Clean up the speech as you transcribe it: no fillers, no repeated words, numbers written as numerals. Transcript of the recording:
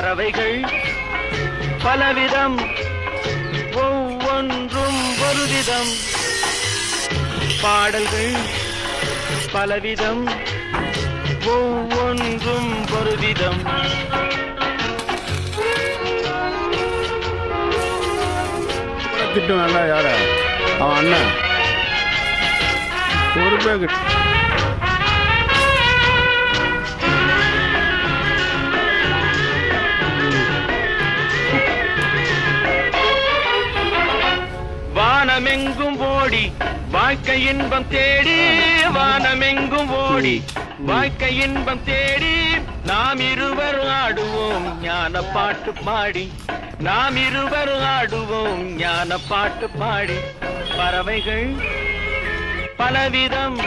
பறவைகள் பலவிதம், ஒவ்வொன்றும் ஒரு விதம். பாடல்கள் பலவிதம், ஒவ்வொன்றும் ஒரு விதம். திட்டம் வேண்டாம். யார அவன் அண்ணன் ஒரு பேக். வானமெங்கும் ஓடி வாழ்க்கை இன்பம் தேடி, வானமெங்கும் ஓடி வாழ்க்கை இன்பம் தேடி, நாம் இருவர் ஆடுவோம் ஞான பாட்டு பாடி, நாம் இருவர் ஆடுவோம் ஞான பாட்டு பாடி. பறவைகள் பலவிதம்,